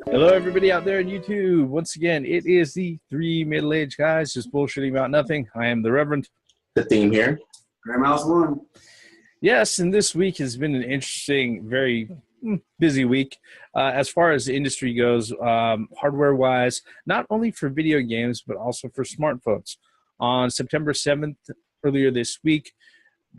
Hello, everybody out there on YouTube. Once again, it is the three middle-aged guys just bullshitting about nothing. I am the Reverend. The theme here. Grandma's one. Yes, and this week has been an interesting, very busy week as far as the industry goes, hardware-wise, not only for video games, but also for smartphones. On September 7th, earlier this week,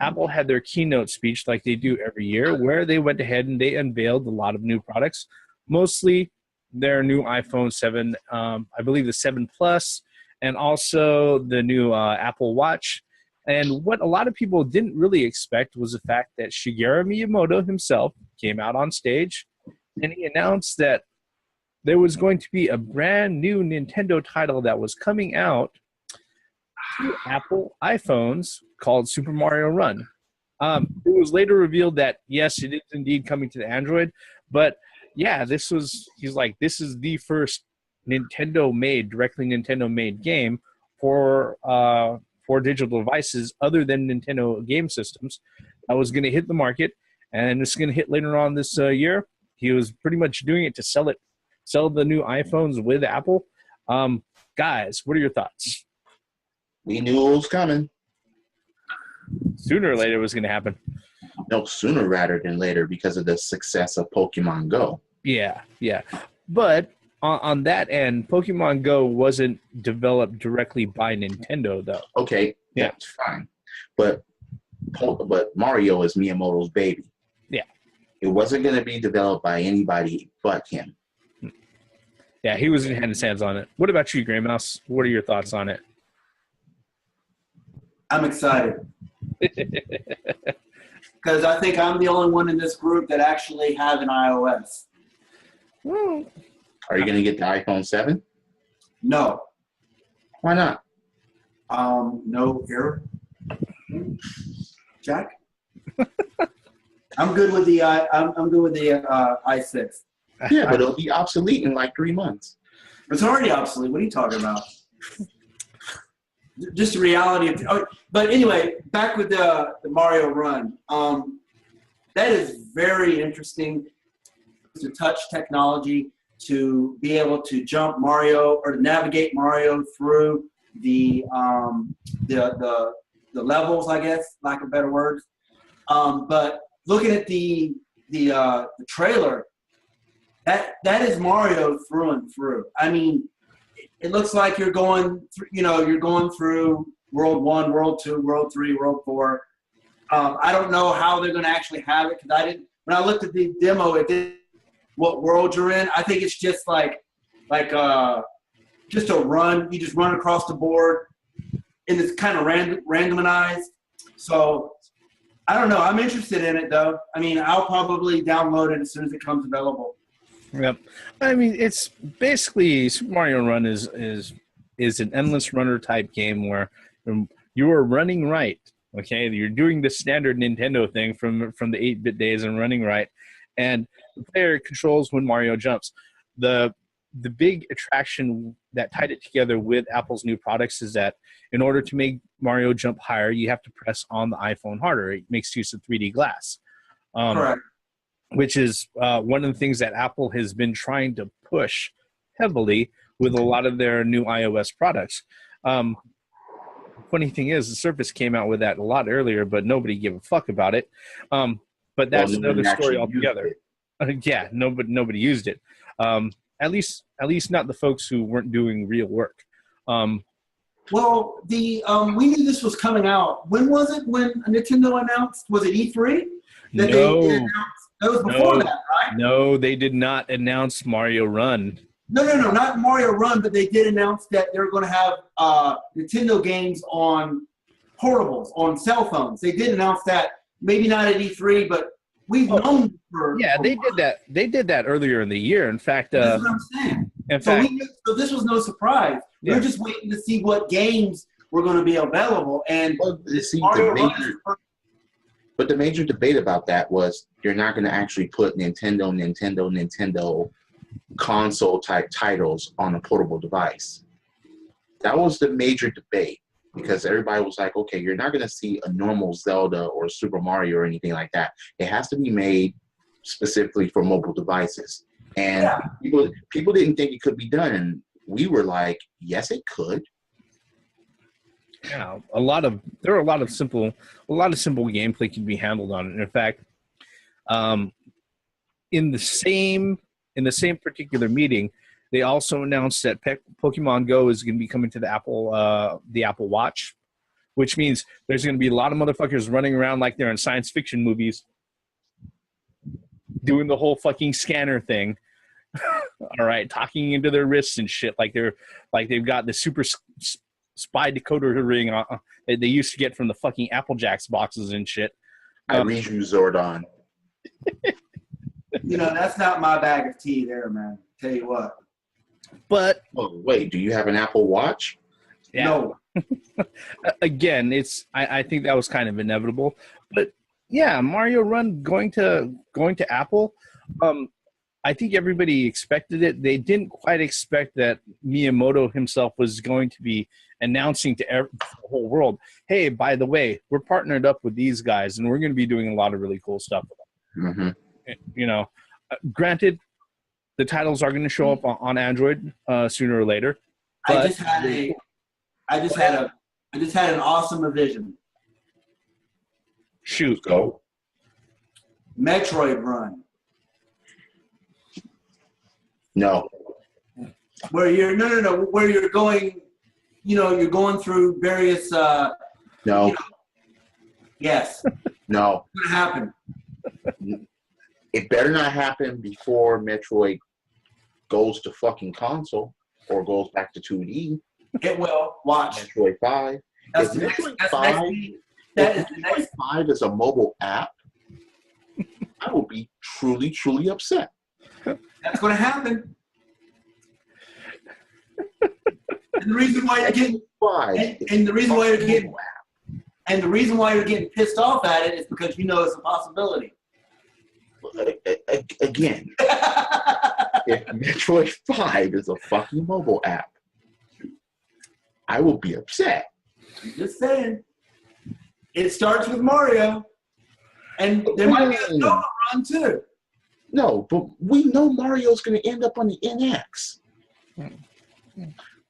Apple had their keynote speech like they do every year, where they went ahead and they unveiled a lot of new products, mostly their new iPhone 7, I believe the 7 Plus, and also the new Apple Watch. And what a lot of people didn't really expect was the fact that Shigeru Miyamoto himself came out on stage and he announced that there was going to be a brand new Nintendo title that was coming out to Apple iPhones called Super Mario Run. It was later revealed that, yes, it is indeed coming to the Android, but yeah, this is the first directly Nintendo-made game for digital devices other than Nintendo game systems that was going to hit the market, and it's going to hit later on this year. He was pretty much doing it to sell the new iPhones with Apple. Guys, what are your thoughts? We knew it was coming. Sooner or later it was going to happen. No, sooner rather than later because of the success of Pokemon Go. Yeah. But on that end, Pokemon Go wasn't developed directly by Nintendo, though. Okay, Yeah. that's fine. But Mario is Miyamoto's baby. Yeah. It wasn't going to be developed by anybody but him. Yeah, he was in hand his hands on it. What about you, Grey Mouse? What are your thoughts on it? I'm excited. Because I think I'm the only one in this group that actually have an iOS. Well, Are you going to get the iPhone 7? No. Why not? No error. Jack? I'm good with the I'm good with the i6. Yeah, but it'll be obsolete in like 3 months. It's already obsolete. What are you talking about? Just the reality of. But anyway, back with the Mario Run. That is very interesting. To touch technology to be able to jump Mario or to navigate Mario through the levels, I guess, lack of better words. But looking at the trailer, that is Mario through and through. I mean, it looks like you're going through World 1, World 2, World 3, World 4. I don't know how they're going to actually have it because when I looked at the demo, it didn't. What world you're in. I think it's just like just a run. You just run across the board, and it's kind of randomized. So I don't know. I'm interested in it though. I mean, I'll probably download it as soon as it comes available. Yep. I mean, it's basically Super Mario Run is an endless runner type game where you are running right. Okay, you're doing the standard Nintendo thing from the 8-bit days and running right. And the player controls when Mario jumps. The big attraction that tied it together with Apple's new products is that in order to make Mario jump higher, you have to press on the iPhone harder. It makes use of 3D glass, Correct. which is one of the things that Apple has been trying to push heavily with a lot of their new iOS products. Funny thing is, the Surface came out with that a lot earlier, but nobody gave a fuck about it. But that's another story altogether. Yeah, nobody used it. At least not the folks who weren't doing real work. Well, we knew this was coming out. When was it? When Nintendo announced? Was it E3? No, that was before that, right? No, they did not announce Mario Run. No, not Mario Run, but they did announce that they're going to have Nintendo games on portables, on cell phones. They did announce that. Maybe not at E3, but we've known for. Yeah, they did that. They did that earlier in the year. In fact, that's what I'm saying. So this was no surprise. We were just waiting to see what games were going to be available, and But the major debate about that was you're not going to actually put Nintendo console type titles on a portable device. That was the major debate. Because everybody was like, okay, you're not going to see a normal Zelda or Super Mario or anything like that. It has to be made specifically for mobile devices. And people didn't think it could be done, and we were like, yes, it could. Yeah, there are a lot of simple gameplay can be handled on it. And in fact, in the same particular meeting, they also announced that Pokemon Go is going to be coming to the Apple Watch, which means there's going to be a lot of motherfuckers running around like they're in science fiction movies, doing the whole fucking scanner thing. All right, talking into their wrists and shit like they've got the super spy decoder ring that they used to get from the fucking Apple Jacks boxes and shit. I read you, Zordon. That's not my bag of tea there, man. Tell you what. But wait, do you have an Apple Watch? Yeah. No. Again, I think that was kind of inevitable. But yeah, Mario Run going to Apple. I think everybody expected it. They didn't quite expect that Miyamoto himself was going to be announcing to the whole world, hey, by the way, we're partnered up with these guys, and we're going to be doing a lot of really cool stuff with them. Mm-hmm. Granted, the titles are going to show up on Android sooner or later. I just had an awesome vision. Shoot. Go. Metroid Run. No. Where you're where you're going, you're going through various no. Yes. No. It's gonna happen. It better not happen before Metroid goes to fucking console or goes back to 2D. It will. Watch. Metroid 5. That's If the next, Metroid that's 5, that if is the Metroid next 5 is a mobile app, I will be truly, truly upset. That's going to happen. And the reason why you're getting and the reason why you're getting and the reason why you're getting pissed off at it is because it's a possibility. Again, if Metroid 5 is a fucking mobile app, I will be upset. I'm just saying. It starts with Mario, and there might be a Nova Run too. No, but we know Mario's going to end up on the NX.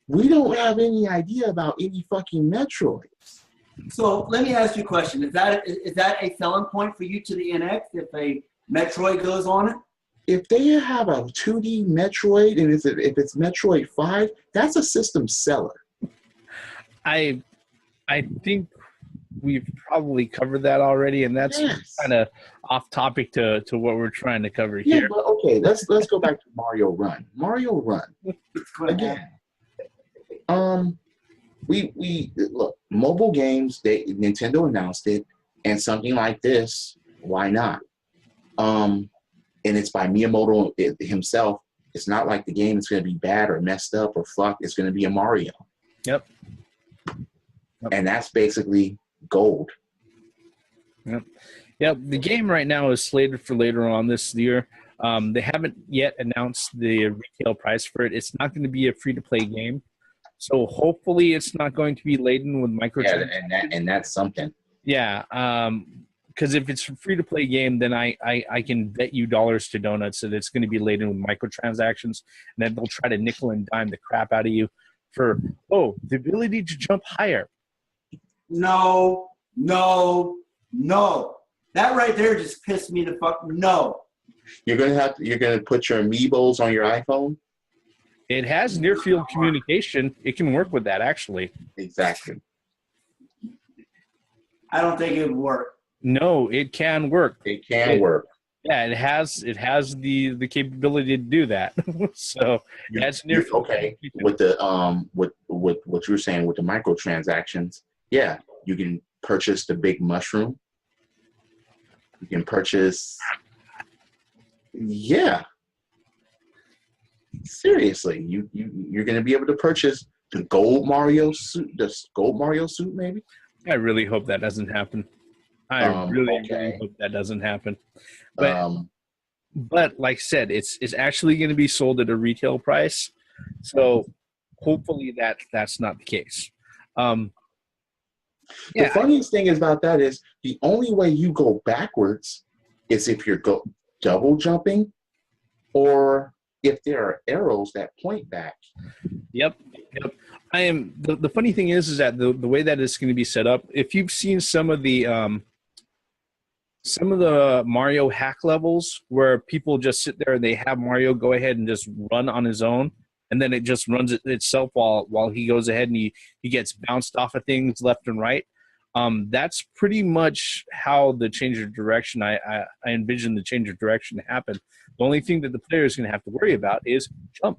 We don't have any idea about any fucking Metroids. So let me ask you a question. Is that a selling point for you to the NX if a Metroid goes on it? If they have a 2D Metroid, and if it's Metroid 5, that's a system seller. I think we've probably covered that already, and that's kind of off topic to what we're trying to cover here. Yeah, but okay, let's go back to Mario Run. Mario Run. Again. We look, mobile games, Nintendo announced it, and something like this, why not? And it's by Miyamoto himself. It's not like the game is going to be bad or messed up or fucked. It's going to be a Mario. Yep. And that's basically gold. Yep. The game right now is slated for later on this year. They haven't yet announced the retail price for it. It's not going to be a free-to-play game. So hopefully it's not going to be laden with microtransactions. Yeah, and that's something. Yeah. Because if it's a free-to-play game, then I can bet you dollars to donuts that it's going to be laden with microtransactions, and then they'll try to nickel and dime the crap out of you for, the ability to jump higher. No. That right there just pissed me the fuck. No. You're gonna put your amiibos on your iPhone? It has near-field communication. It can work with that, actually. Exactly. I don't think it would work. No, it can work. It can work. Yeah, it has the capability to do that. So that's near. Okay. With the with what you were saying with the microtransactions, yeah, you can purchase the big mushroom. You can purchase. Yeah. Seriously, you're going to be able to purchase the gold Mario suit, maybe. I really hope that doesn't happen. I really hope that doesn't happen. But like I said, it's actually going to be sold at a retail price. So hopefully that's not the case. The funniest thing about that is the only way you go backwards is if you're double jumping or if there are arrows that point back. Yep. I am the funny thing is that the way that it's going to be set up, if you've seen some of the Mario hack levels where people just sit there and they have Mario go ahead and just run on his own, and then it just runs itself while he goes ahead and he gets bounced off of things left and right. That's pretty much how the change of direction, I envision the change of direction to happen. The only thing that the player is going to have to worry about is jump,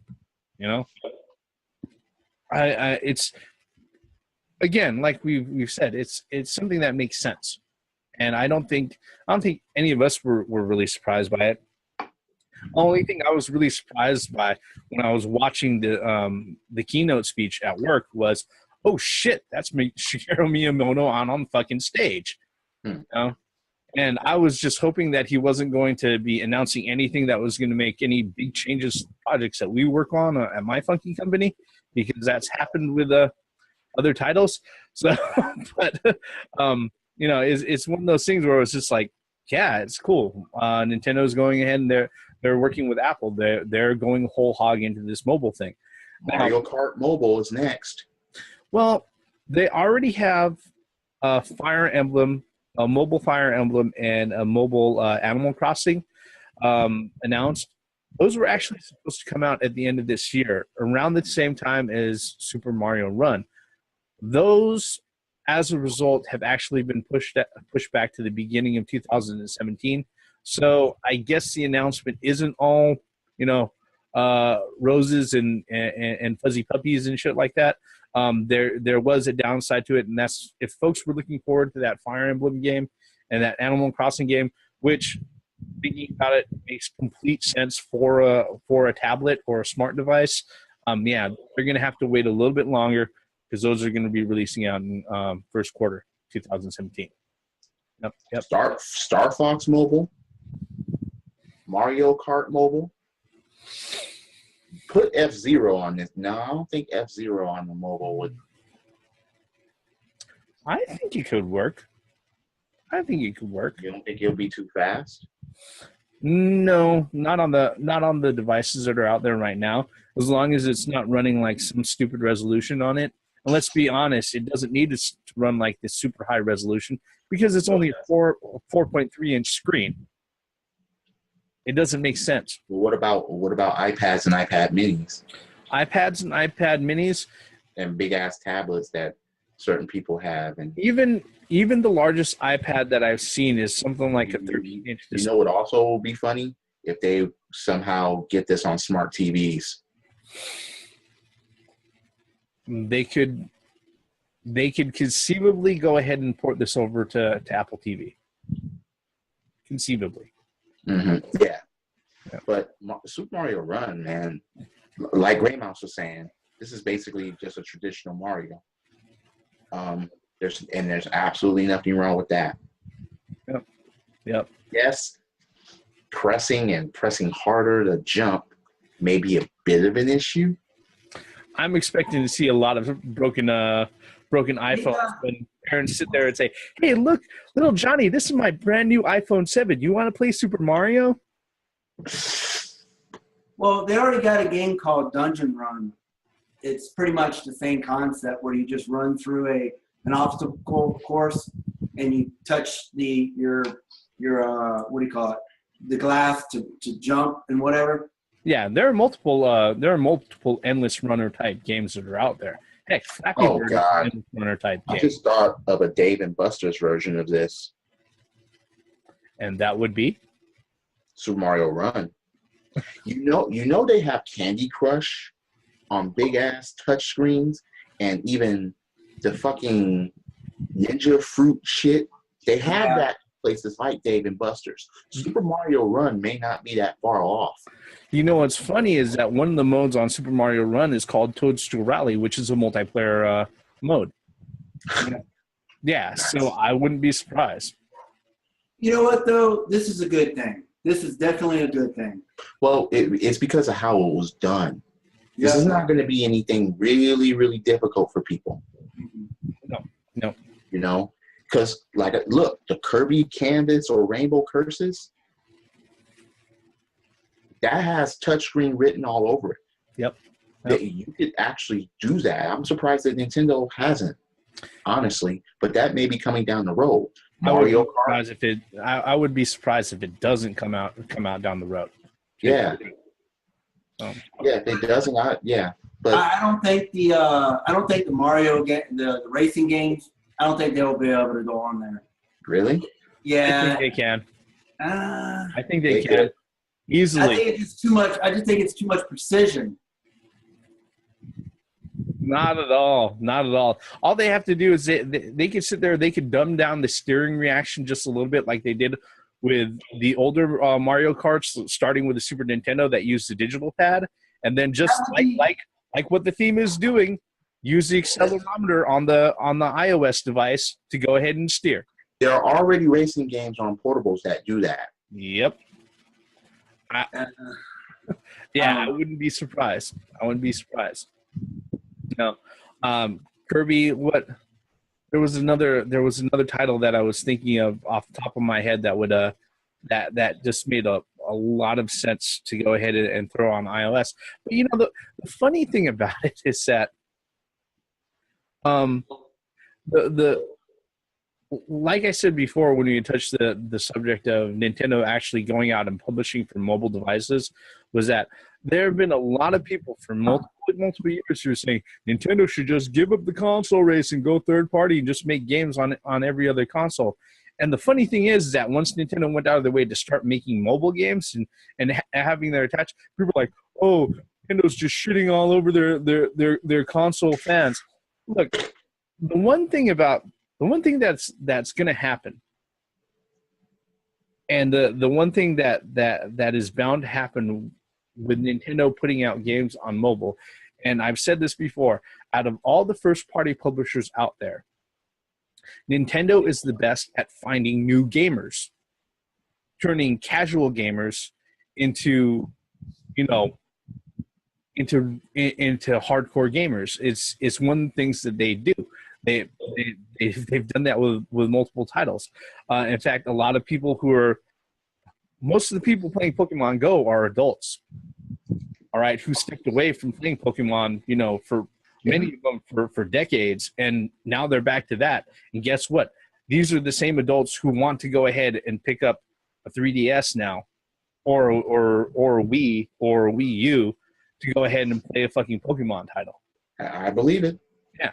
you know? It's, again, like we've said, it's something that makes sense. And I don't think any of us were really surprised by it. The only thing I was really surprised by when I was watching the keynote speech at work was, oh shit, that's Shigeru Miyamoto on fucking stage. You know? And I was just hoping that he wasn't going to be announcing anything that was going to make any big changes to projects that we work on at my funky company, because that's happened with other titles. So, but you know, it's one of those things where it's just like, yeah, it's cool. Nintendo's going ahead and they're working with Apple. They're going whole hog into this mobile thing. Mario Kart Mobile is next. Well, they already have a Fire Emblem, a mobile Fire Emblem, and a mobile Animal Crossing announced. Those were actually supposed to come out at the end of this year, around the same time as Super Mario Run. Those, as a result, have actually been pushed back to the beginning of 2017. So I guess the announcement isn't all, you know, roses and fuzzy puppies and shit like that. There was a downside to it, and that's if folks were looking forward to that Fire Emblem game and that Animal Crossing game, which, thinking about it, makes complete sense for a tablet or a smart device. Yeah, they're going to have to wait a little bit longer because those are going to be releasing out in first quarter 2017. Yep. Star Fox Mobile, Mario Kart Mobile. Put F-Zero on this. No, I don't think F-Zero on the mobile would. I think it could work. You don't think it'll be too fast? No, not on the devices that are out there right now. As long as it's not running like some stupid resolution on it. And let's be honest, it doesn't need to run like this super high resolution because it's only a 4.3 inch screen. It doesn't make sense. Well, what about iPads and iPad minis? iPads and iPad minis and big ass tablets that certain people have, and even the largest iPad that I've seen is something like a 13-inch display. You know what also will be funny? If they somehow get this on smart TVs. They could conceivably go ahead and port this over to Apple TV. Conceivably. Mm-hmm. Yeah. But Super Mario Run, man, like Gray Mouse was saying, this is basically just a traditional Mario. There's absolutely nothing wrong with that. Yep. Yes, pressing harder to jump may be a bit of an issue. I'm expecting to see a lot of broken iPhones when parents sit there and say, "Hey, look, little Johnny, this is my brand new iPhone 7. You want to play Super Mario?" Well, they already got a game called Dungeon Run. It's pretty much the same concept where you just run through an obstacle course and you touch your what do you call it? The glass to jump and whatever. Yeah, there are multiple endless runner type games that are out there. Heck, Flappy Bird is an endless runner type game. I just thought of a Dave and Buster's version of this. And that would be Super Mario Run. You know they have Candy Crush on big ass touch screens, and even the fucking Ninja Fruit shit. They have that places like Dave and Buster's. Super Mario Run may not be that far off. You know what's funny is that one of the modes on Super Mario Run is called Toadstool Rally, which is a multiplayer mode. Yeah, nice. So I wouldn't be surprised. You know what, though? This is a good thing. This is definitely a good thing. Well, it's because of how it was done. This is not going to be anything really, really difficult for people. No. You know? Because, look, the Kirby Canvas or Rainbow Curses, that has touchscreen written all over it. Yep. That you could actually do that. I'm surprised that Nintendo hasn't, honestly, but that may be coming down the road. Mario Kart. I would be surprised if it doesn't come out down the road. Yeah. Yeah, if it doesn't, but I don't think the Mario game, the racing games, I don't think they'll be able to go on there. Really? Yeah. I think they can. I think they can. Could. Easily. I think it's too much. I just think it's too much precision. Not at all. Not at all. All they have to do is they could sit there. They could dumb down the steering reaction just a little bit, like they did with the older Mario Karts, starting with the Super Nintendo that used the digital pad, and then just like what the theme is doing, use the accelerometer on the iOS device to go ahead and steer. There are already racing games on portables that do that. Yep. I wouldn't be surprised. No, Kirby. What? There was another title that I was thinking of off the top of my head that would that just made a lot of sense to go ahead and throw on iOS. But you know, the funny thing about it is that like I said before, when we touched the subject of Nintendo actually going out and publishing for mobile devices, was that there have been a lot of people for multiple years who are saying Nintendo should just give up the console race and go third party and just make games on every other console. And the funny thing is that once Nintendo went out of their way to start making mobile games and having their attached, people are like, oh, Nintendo's just shitting all over their console fans. Look, the one thing that's going to happen, and the one thing that is bound to happen with Nintendo putting out games on mobile, and I've said this before, out of all the first-party publishers out there, Nintendo is the best at finding new gamers, turning casual gamers into hardcore gamers. It's one of the things that they do. They've done that with multiple titles. In fact, most of the people playing Pokemon Go are adults, all right, who stepped away from playing Pokemon, for many of them for decades, and now they're back to that. And guess what? These are the same adults who want to go ahead and pick up a 3DS now, or a Wii or a Wii U to go ahead and play a fucking Pokemon title. I believe it. Yeah.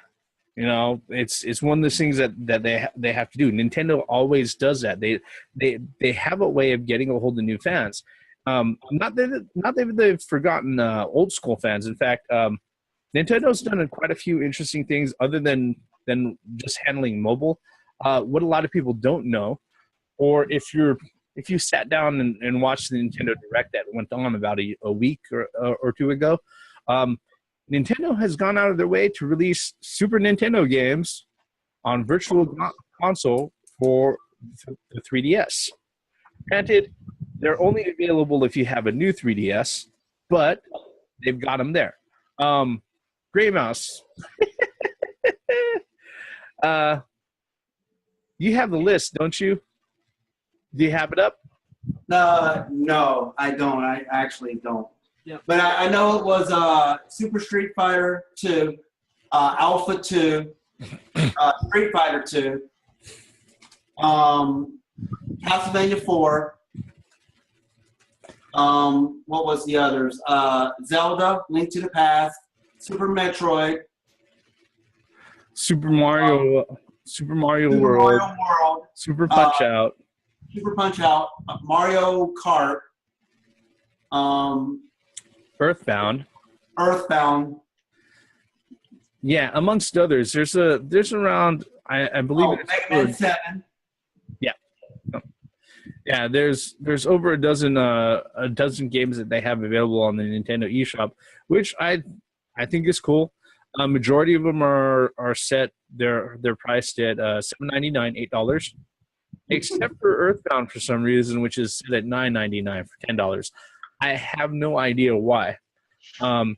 It's one of those things that they have to do. Nintendo always does that. They have a way of getting a hold of new fans. Not that they've forgotten old school fans. In fact, Nintendo's done quite a few interesting things other than just handling mobile. What a lot of people don't know, or if you sat down and watched the Nintendo Direct that went on about a week or two ago, Nintendo has gone out of their way to release Super Nintendo games on Virtual Console for the 3DS. Granted, they're only available if you have a new 3DS, but they've got them there. Gray Mouse, you have the list, don't you? Do you have it up? No, I don't. I actually don't. Yeah. But I know it was Super Street Fighter 2, Alpha 2, Street Fighter 2, Castlevania 4. What was the others? Zelda, Link to the Past, Super Metroid, Super Mario World, Super Punch Out, Mario Kart, Earthbound. Yeah, amongst others. There's around I believe Mega Man 7. Yeah. Yeah, there's over a dozen games that they have available on the Nintendo eShop, which I think is cool. Majority of them are set. They're priced at $7.99, $8, except for Earthbound for some reason, which is set at $9.99 for $10. I have no idea why. And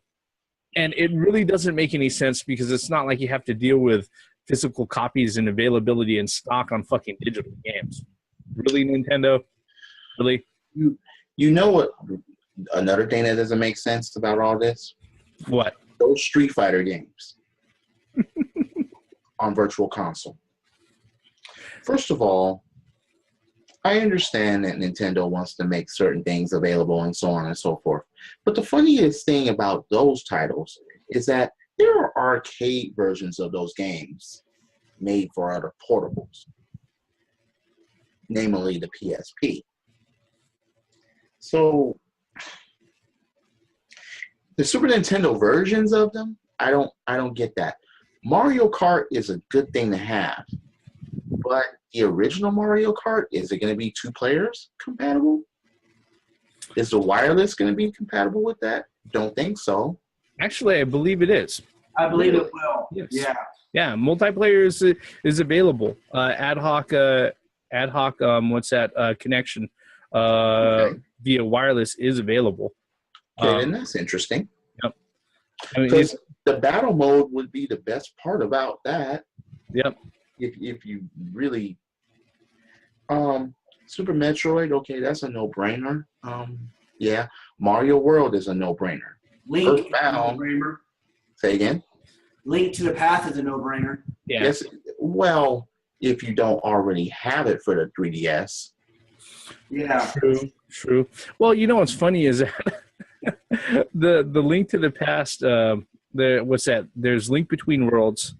it really doesn't make any sense because it's not like you have to deal with physical copies and availability in stock on fucking digital games. Really, Nintendo? Really? You know what? another thing that doesn't make sense about all this? What? Those Street Fighter games on Virtual Console. First of all, I understand that Nintendo wants to make certain things available and so on and so forth. But the funniest thing about those titles is that there are arcade versions of those games made for other portables, namely the PSP. So the Super Nintendo versions of them, I don't get that. Mario Kart is a good thing to have, but the original Mario Kart, is it going to be 2 players compatible? Is the wireless going to be compatible with that? Don't think so. Actually, I believe it is. I believe it will. Yes. Yeah. Yeah, multiplayer is available. Ad hoc. What's that connection? Okay. Via wireless is available. Okay, then that's interesting. Yep. I mean, Because the battle mode would be the best part about that. Yep. If you really, Super Metroid, okay, that's a no-brainer. Yeah, Mario World is a no-brainer. Link is a Earthbound. no-brainer. Say again. Link to the Past is a no-brainer. Yeah. Yes. Well, if you don't already have it for the 3DS. Yeah. True. Well, you know what's funny is that the Link to the Past. What's that? There's Link Between Worlds.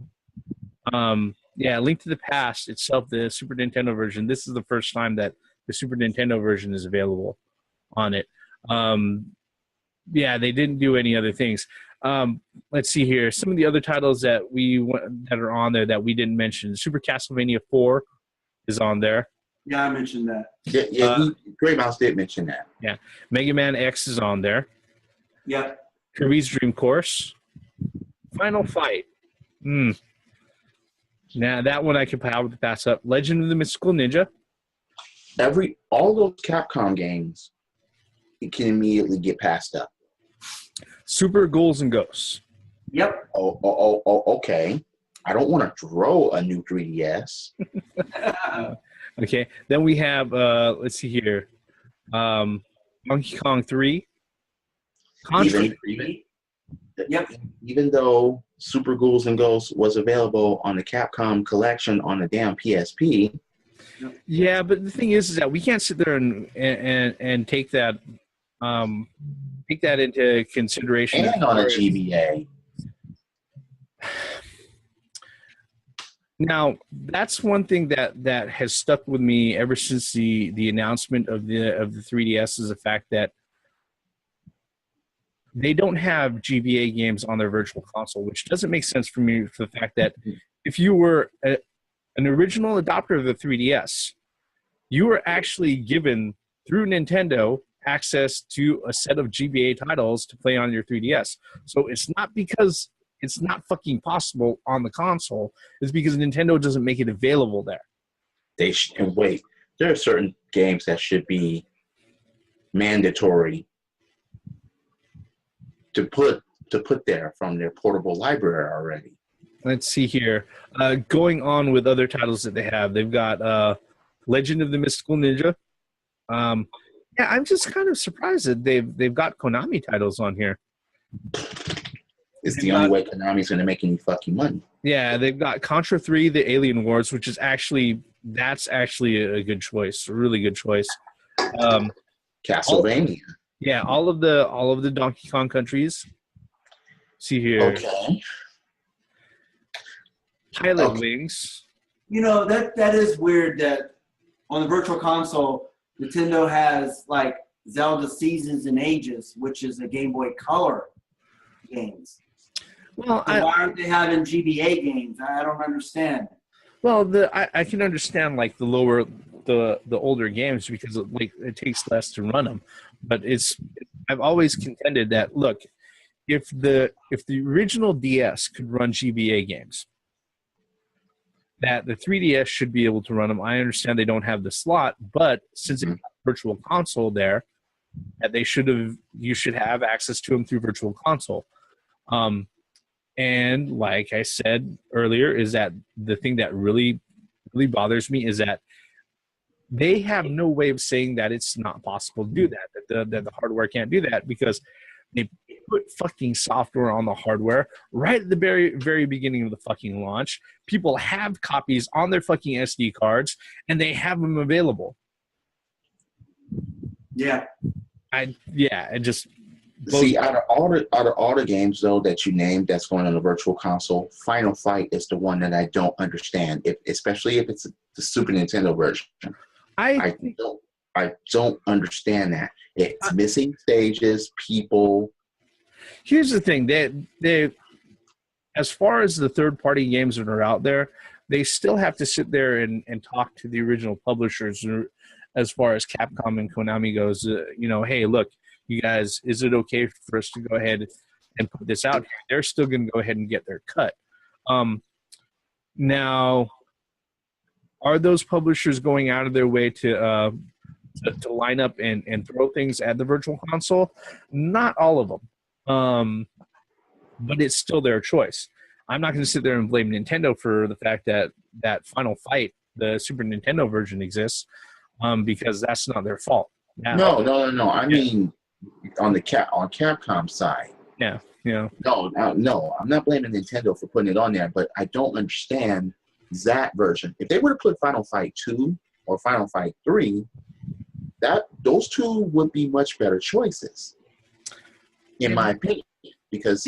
Link to the Past itself, the Super Nintendo version. This is the first time that the Super Nintendo version is available on it. They didn't do any other things. Let's see here. Some of the other titles that are on there that we didn't mention. Super Castlevania 4 is on there. Yeah, I mentioned that. Yeah, Great Mouse did mention that. Yeah. Mega Man X is on there. Yep. Kirby's Dream Course. Final Fight. Now that one I could probably pass up. Legend of the Mystical Ninja. All those Capcom games, you can immediately get passed up. Super Ghouls and Ghosts. Yep. Okay. I don't want to throw a new 3DS. Okay. Then we have, let's see here, Donkey Kong 3. Contra 3. Yep. Even though Super Ghouls and Ghosts was available on the Capcom collection on the damn PSP. Yeah, but the thing is that we can't sit there and take that into consideration. And on a GBA. Now, that's one thing that has stuck with me ever since the announcement of the 3DS is the fact that they don't have GBA games on their virtual console, which doesn't make sense for me for the fact that if you were an original adopter of the 3DS, you were actually given, through Nintendo, access to a set of GBA titles to play on your 3DS. So it's not because it's not fucking possible on the console. It's because Nintendo doesn't make it available there. And wait, there are certain games that should be mandatory to put there from their portable library already. Let's see here. Going on with other titles that they have, they've got Legend of the Mystical Ninja. I'm just kind of surprised that they've got Konami titles on here. It's the only way Konami's going to make any fucking money. Yeah, they've got Contra 3, The Alien Wars, which is actually a good choice, a really good choice. Castlevania. All of the Donkey Kong countries. See here. Okay. Pilot Wings. You know, that is weird that on the Virtual Console, Nintendo has like Zelda Seasons and Ages, which is a Game Boy Color games. Well, why aren't they having GBA games? I don't understand. Well, I can understand like the older games because it takes less to run them, but I've always contended that look, if the original DS could run GBA games, that the 3DS should be able to run them. I understand they don't have the slot, but since it's Virtual Console there, that you should have access to them through Virtual Console. And like I said earlier, is that the thing that really, really bothers me is that They have no way of saying that it's not possible to do that the hardware can't do that, because they put fucking software on the hardware right at the very beginning of the fucking launch. People have copies on their fucking SD cards, and they have them available. Yeah. It just see, out of all the games though that you named that's going on the virtual console, Final Fight is the one that I don't understand. Especially if it's the Super Nintendo version. I don't understand that. It's missing stages, people. Here's the thing: they as far as the third-party games that are out there, they still have to sit there and talk to the original publishers. As far as Capcom and Konami goes, hey, look, you guys, is it okay for us to go ahead and put this out here? They're still going to go ahead and get their cut. Now, are those publishers going out of their way to line up and throw things at the virtual console? Not all of them, but it's still their choice. I'm not going to sit there and blame Nintendo for the fact that Final Fight, the Super Nintendo version, exists, because that's not their fault. Now, No. I mean, on Capcom side. Yeah. No, I'm not blaming Nintendo for putting it on there, but I don't understand that version. If they would have put Final Fight 2 or Final Fight 3, those two would be much better choices, in my opinion. Because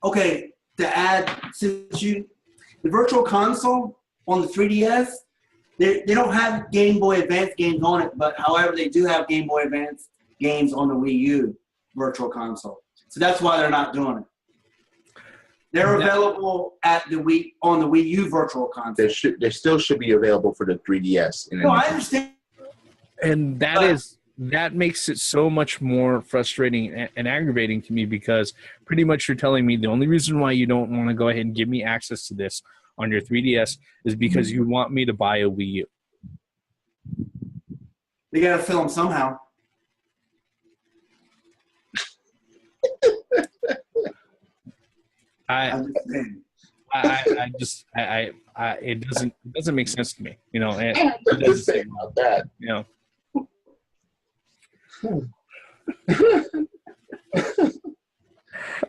okay, to add, since the Virtual Console on the 3DS, they don't have Game Boy Advance games on it, but however, they do have Game Boy Advance games on the Wii U Virtual Console. So that's why they're not doing it. They're available on the Wii U Virtual Console. They still should be available for the 3DS. No, I understand. And that makes it so much more frustrating and aggravating to me, because pretty much you're telling me the only reason why you don't want to go ahead and give me access to this on your 3DS is because you want me to buy a Wii U. They got to fill them somehow. It doesn't make sense to me, It doesn't say about that.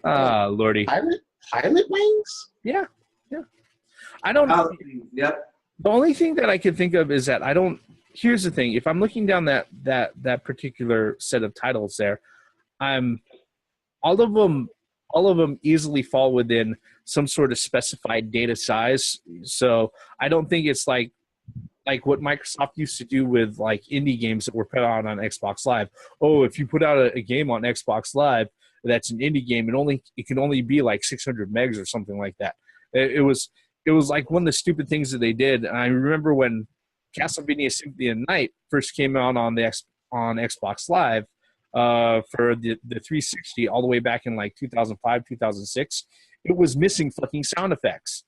Lordy. Pilot wings? Yeah. I don't know. Yep. The only thing that I can think of is that here's the thing. If I'm looking down that particular set of titles there, all of them easily fall within some sort of specified data size. So I don't think it's like what Microsoft used to do with like indie games that were put out on Xbox Live. Oh, if you put out a game on Xbox Live that's an indie game, it can only be like 600 megs or something like that. It was like one of the stupid things that they did. And I remember when Castlevania Symphony of the Night first came out on Xbox Live for the 360 all the way back in like 2005, 2006, it was missing fucking sound effects.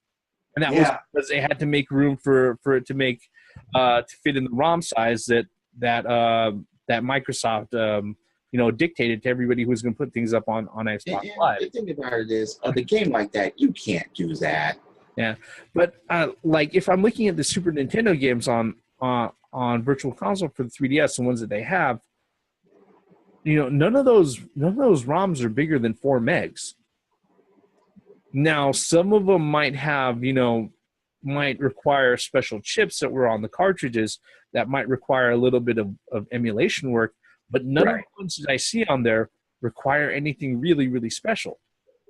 And that was because they had to make room for it to make to fit in the ROM size that Microsoft dictated to everybody who was going to put things up on Xbox Live. The thing about it is, a game like that, you can't do that. Yeah, but like if I'm looking at the Super Nintendo games on Virtual Console for the 3DS, the ones that they have, none of those ROMs are bigger than 4 megs. Now, some of them might have, might require special chips that were on the cartridges that might require a little bit of emulation work, but none of the ones that I see on there require anything really, really special.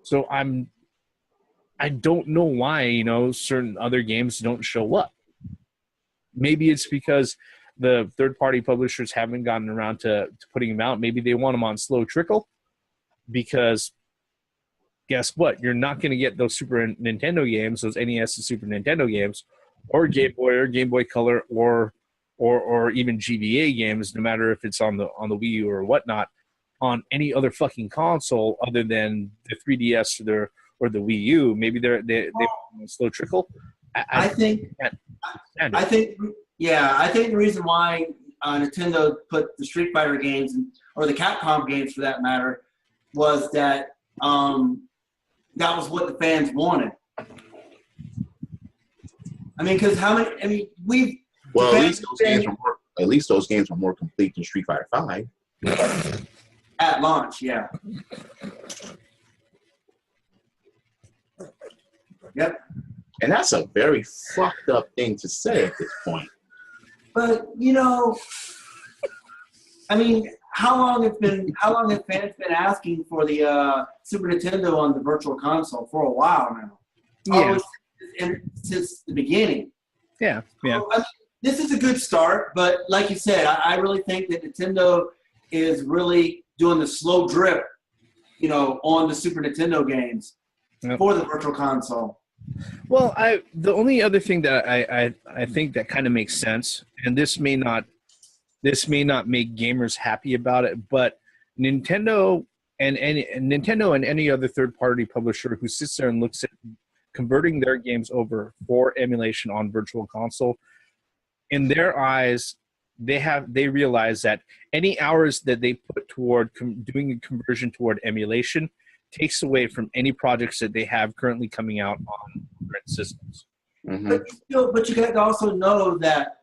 So I don't know why, certain other games don't show up. Maybe it's because the third-party publishers haven't gotten around to putting them out. Maybe they want them on slow trickle, because guess what? You're not going to get those Super Nintendo games, those NES and Super Nintendo games, or Game Boy or Game Boy Color or even GBA games, no matter if it's on the Wii U or whatnot, on any other fucking console other than the 3DS or the Wii U. Maybe they want slow trickle. I think the reason why Nintendo put the Street Fighter games, or the Capcom games for that matter, was that that was what the fans wanted. I mean, because Well, at least those games were more complete than Street Fighter V. At launch, yeah. Yep. And that's a very fucked up thing to say at this point. But I mean, how long have fans been asking for the Super Nintendo on the Virtual Console? For a while now. Yeah. Since the beginning. Yeah. Yeah. So, I mean, this is a good start, but like you said, I really think that Nintendo is really doing the slow drip, on the Super Nintendo games for the Virtual Console. Well, the only other thing that I think that kind of makes sense, and this may not make gamers happy about it, but Nintendo and any other third-party publisher who sits there and looks at converting their games over for emulation on Virtual Console, in their eyes, they realize that any hours that they put toward doing a conversion toward emulation takes away from any projects that they have currently coming out on current systems. Mm-hmm. But you got to also know that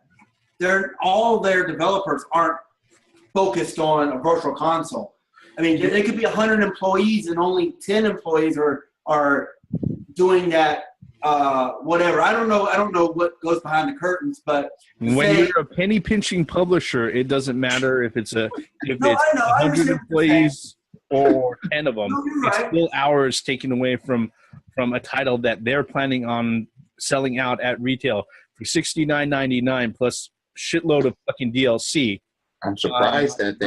all their developers aren't focused on a Virtual Console. I mean, they could be 100 employees and only 10 employees are doing that. Whatever. I don't know what goes behind the curtains, but when you're a penny pinching publisher, it doesn't matter if it's 100 employees or 10 of them. It's still hours taken away from a title that they're planning on selling out at retail for $69.99 plus shitload of fucking DLC. I'm surprised that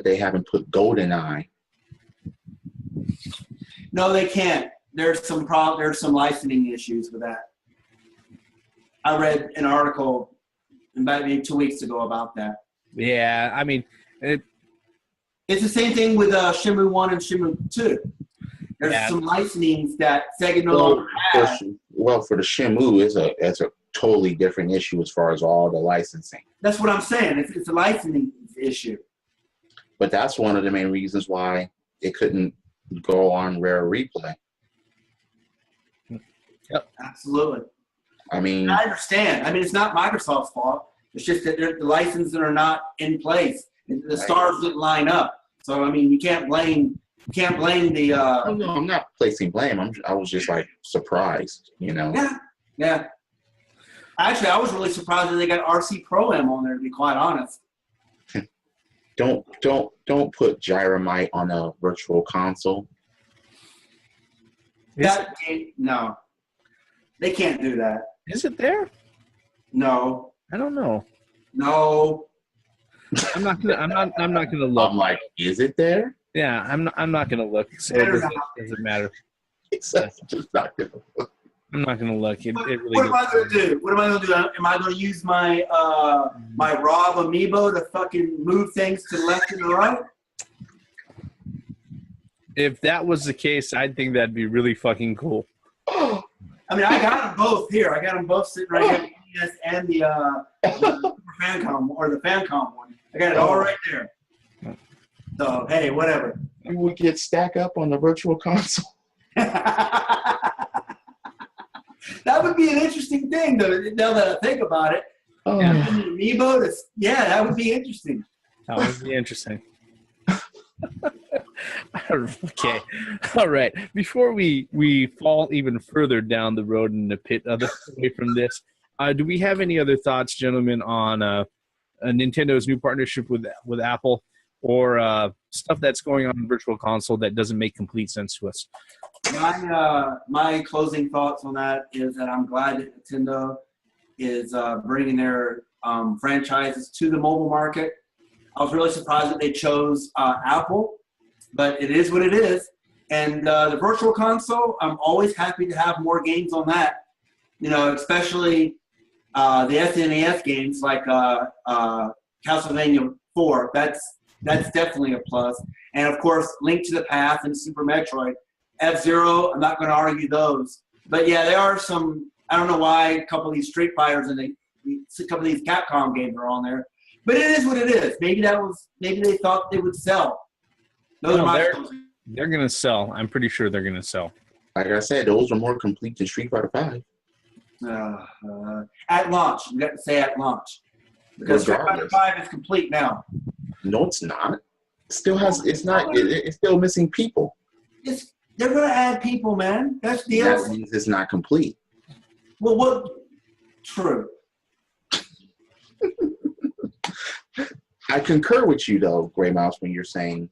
they haven't put GoldenEye. No, they can't. There's some licensing issues with that. I read an article about maybe 2 weeks ago about that. Yeah, I mean, it's the same thing with Shenmue 1 and Shenmue 2. There's some licensings that Sega no longer has. Well, for the Shenmue, it's a totally different issue as far as all the licensing. That's what I'm saying. It's a licensing issue. But that's one of the main reasons why it couldn't go on Rare Replay. Yep. Absolutely. I mean, I understand. I mean, it's not Microsoft's fault. It's just that the licenses are not in place. The stars didn't line up. So I mean, you can't blame the. No, I'm not placing blame. I was just like surprised, Yeah. Actually, I was really surprised that they got RC Pro-Am on there. To be quite honest. Don't put Gyromite on a Virtual Console. No, they can't do that. Is it there? No. I don't know. No. I'm not gonna look. I'm like, is it there? Yeah, I'm not gonna look. So it doesn't matter. It's just not gonna look. I'm not gonna look. What am I gonna do? What am I gonna do? Am I gonna use my my Rob amiibo to fucking move things to the left and the right? If that was the case, I'd think that'd be really fucking cool. I mean, I got them both here. I got them both sitting right here, the NES and the Famicom or the Famicom one. I got it all right there. So hey, whatever. We would get stack up on the Virtual Console. That would be an interesting thing, though. Now that I think about it, amiibo. That would be interesting. That would be interesting. Okay, all right. Before we fall even further down the road in the pit away from this, do we have any other thoughts, gentlemen, on Nintendo's new partnership with Apple, or stuff that's going on in Virtual Console that doesn't make complete sense to us? My closing thoughts on that is that I'm glad that Nintendo is bringing their franchises to the mobile market. I was really surprised that they chose Apple, but it is what it is. And the Virtual Console, I'm always happy to have more games on that. Especially the SNES games like Castlevania 4. That's definitely a plus. And of course, Link to the Past and Super Metroid. F-Zero, I'm not going to argue those. But yeah, there are some, I don't know why a couple of these Street Fighters and a couple of these Capcom games are on there. But it is what it is. Maybe they thought they would sell. They're going to sell. I'm pretty sure they're going to sell. Like I said, those are more complete than Street Fighter V. At launch. You got to say at launch. Because Street Fighter 5 is complete now. No, it's not. Still has. It's not. It's still missing people. They're gonna add people, man. That's the That means it's not complete. Well, what? True. I concur with you though, Gray Mouse, when you're saying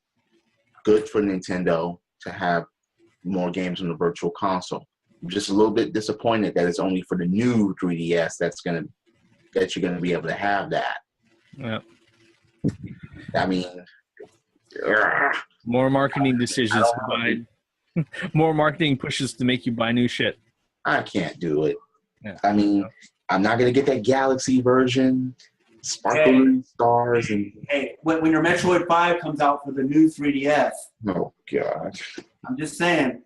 good for Nintendo to have more games on the Virtual Console. I'm just a little bit disappointed that it's only for the new 3DS that you're gonna be able to have that. Yeah. I mean, more marketing decisions to buy, more marketing pushes to make you buy new shit. I can't do it. Yeah. I mean, I'm not gonna get that Galaxy version, sparkling stars, and when your Metroid 5 comes out for the new 3DS. Oh God. I'm just saying.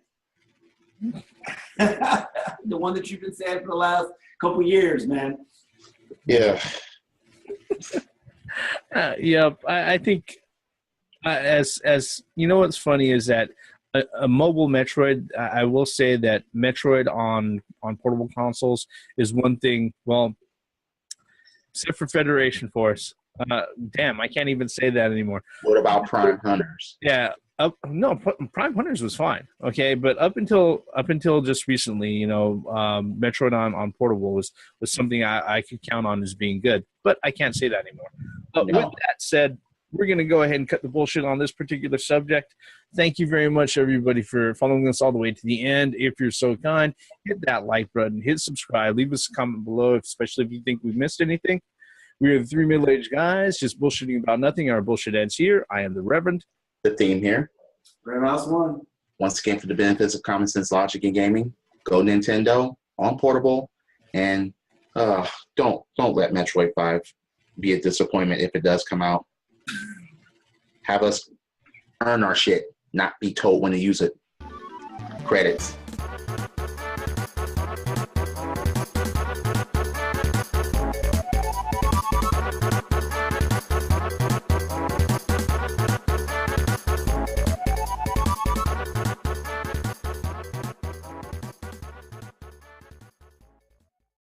The one that you've been saying for the last couple years, man. Yeah. Yep. I think as you know, what's funny is that a mobile Metroid. I will say that Metroid on portable consoles is one thing. Well, except for Federation Force. Damn, I can't even say that anymore. What about Prime Hunters? Yeah. No, Prime Hunters was fine. Okay, but up until just recently, you know, Metroid on portable was something I could count on as being good. But I can't say that anymore. But with that said, we're going to go ahead and cut the bullshit on this particular subject. Thank you very much, everybody, for following us all the way to the end. If you're so kind, hit that like button, hit subscribe, leave us a comment below, especially if you think we missed anything. We are the three middle-aged guys just bullshitting about nothing. Our bullshit ends here. I am the Reverend. The theme here. Red Mouse 1. Once again, for the benefits of common sense, logic, and gaming, go Nintendo on portable, and don't let Metroid 5 be a disappointment if it does come out. Have us earn our shit, not be told when to use it. Credits.